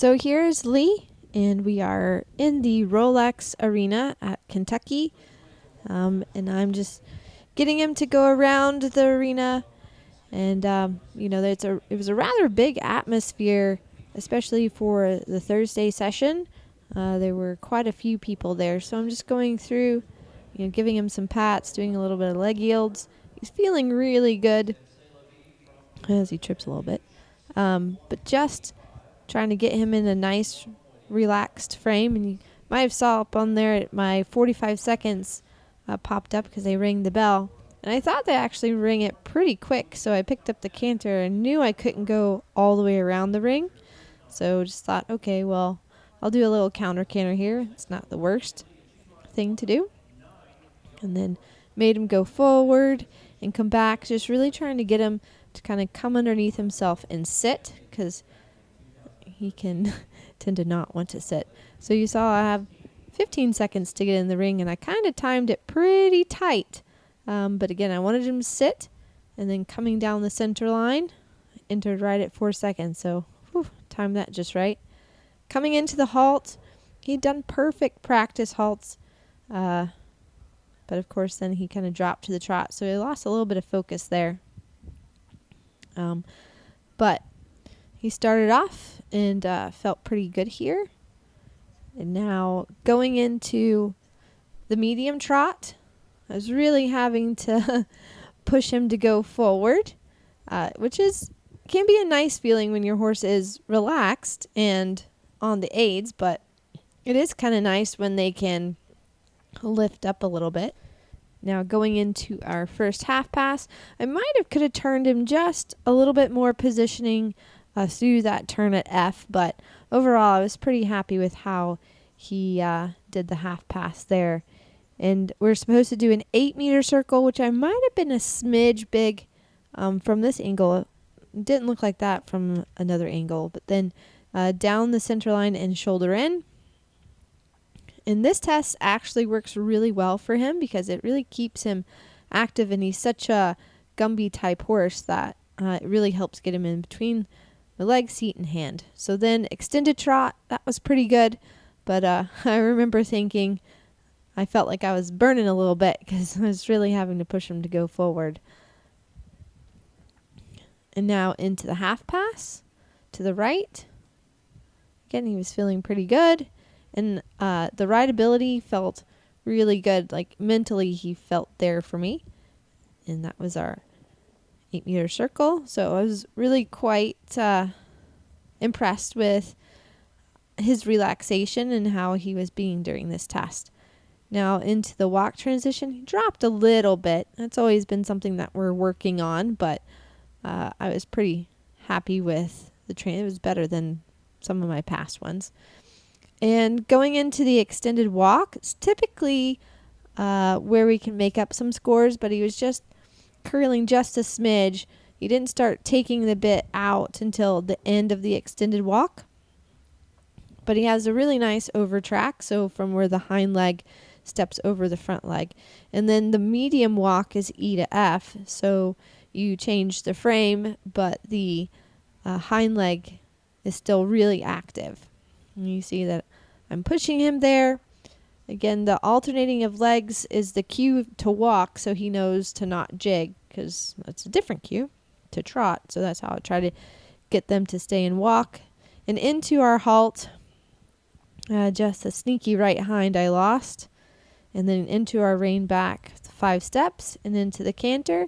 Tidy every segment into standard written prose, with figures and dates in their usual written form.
So here's Lee, and we are in the Rolex Arena at Kentucky, and I'm just getting him to go around the arena, and it was a rather big atmosphere, especially for the Thursday session. There were quite a few people there, so I'm just going through, giving him some pats, doing a little bit of leg yields. He's feeling really good as he trips a little bit, but just trying to get him in a nice, relaxed frame. And you might have saw up on there my 45 seconds popped up because they rang the bell. And I thought they actually rang it pretty quick, so I picked up the canter and knew I couldn't go all the way around the ring. So just thought, okay, well, I'll do a little counter canter here. It's not the worst thing to do. And then made him go forward and come back, just really trying to get him to kind of come underneath himself and sit, because he can tend to not want to sit. So you saw I have 15 seconds to get in the ring, and I kind of timed it pretty tight. But again, I wanted him to sit, and then coming down the center line, entered right at 4 seconds. So timed that just right. Coming into the halt, he'd done perfect practice halts. But of course, then he kind of dropped to the trot, so he lost a little bit of focus there. But he started off and felt pretty good here. And now going into the medium trot, I was really having to push him to go forward, which can be a nice feeling when your horse is relaxed and on the aids, but it is kind of nice when they can lift up a little bit. Now going into our first half pass, I could have turned him just a little bit more positioning through that turn at F, but overall I was pretty happy with how he did the half pass there. And we're supposed to do an 8-meter circle, which I might have been a smidge big from this angle. It didn't look like that from another angle, but then down the center line and shoulder in. And this test actually works really well for him because it really keeps him active, and he's such a Gumby type horse that it really helps get him in between the leg, seat, and hand. So then extended trot, that was pretty good, but I remember thinking I felt like I was burning a little bit because I was really having to push him to go forward. And now into the half pass to the right. Again, he was feeling pretty good. And the rideability felt really good. Like mentally, he felt there for me. And that was our 8-meter circle. So I was really quite impressed with his relaxation and how he was being during this test. Now into the walk transition, he dropped a little bit. That's always been something that we're working on, but I was pretty happy with the train. It was better than some of my past ones. And going into the extended walk, it's typically where we can make up some scores, but he was just curling just a smidge. He didn't start taking the bit out until the end of the extended walk. But he has a really nice over track, so from where the hind leg steps over the front leg. And then the medium walk is E to F, so you change the frame, but the hind leg is still really active. And you see that I'm pushing him there. Again, the alternating of legs is the cue to walk, so he knows to not jig, because that's a different cue to trot. So that's how I try to get them to stay and walk. And into our halt, just a sneaky right hind I lost. And then into our rein back 5 steps and into the canter.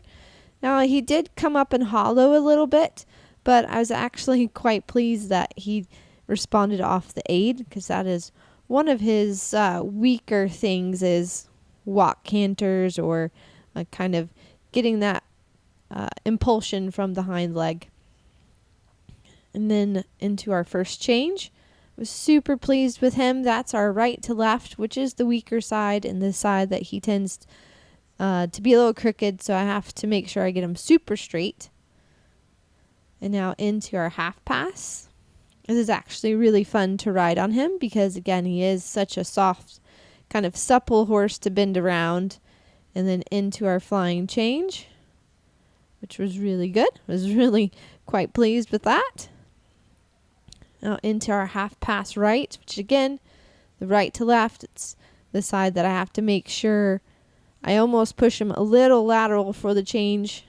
Now he did come up and hollow a little bit, but I was actually quite pleased that he responded off the aid, because that is one of his weaker things, is walk canters or kind of getting that impulsion from the hind leg. And then into our first change. I was super pleased with him. That's our right to left, which is the weaker side and the side that he tends to be a little crooked, so I have to make sure I get him super straight. And now into our half pass. This is actually really fun to ride on him because, again, he is such a soft, kind of supple horse to bend around. And then into our flying change, which was really good. I was really quite pleased with that. into our half pass right, which again, the right to left, it's the side that I have to make sure I almost push him a little lateral for the change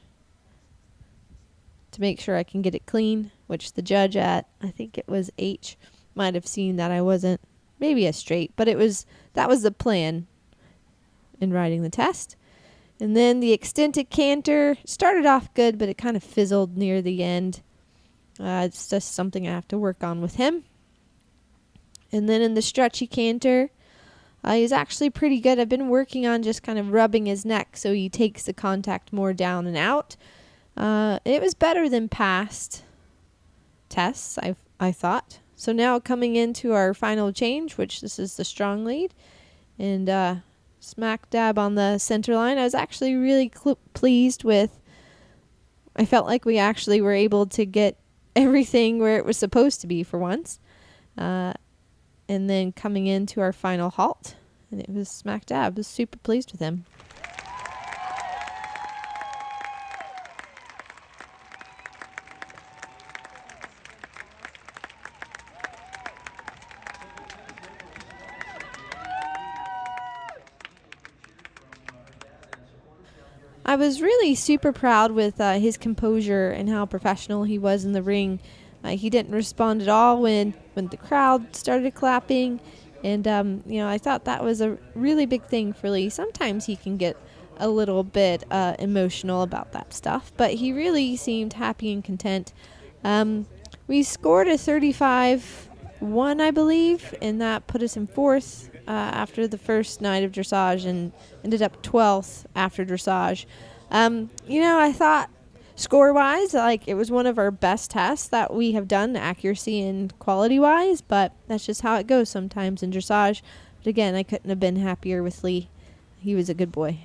to make sure I can get it clean, which the judge at, I think it was H, might have seen that I wasn't maybe a straight, but that was the plan in writing the test. And then the extended canter started off good, but it kind of fizzled near the end. It's just something I have to work on with him. And then in the stretchy canter, he's actually pretty good. I've been working on just kind of rubbing his neck so he takes the contact more down and out. It was better than past tests, I thought. So now coming into our final change, which this is the strong lead, and smack dab on the center line, I was actually really pleased with. I felt like we actually were able to get everything where it was supposed to be for once. And then coming into our final halt, and it was smack dab. I was super pleased with him. I was really super proud with his composure and how professional he was in the ring. He didn't respond at all when the crowd started clapping. And, I thought that was a really big thing for Lee. Sometimes he can get a little bit emotional about that stuff, but he really seemed happy and content. We scored a 35-1, I believe, and that put us in fourth after the first night of dressage and ended up 12th after dressage. I thought score-wise, it was one of our best tests that we have done, accuracy and quality-wise, but that's just how it goes sometimes in dressage. But again, I couldn't have been happier with Lee. He was a good boy.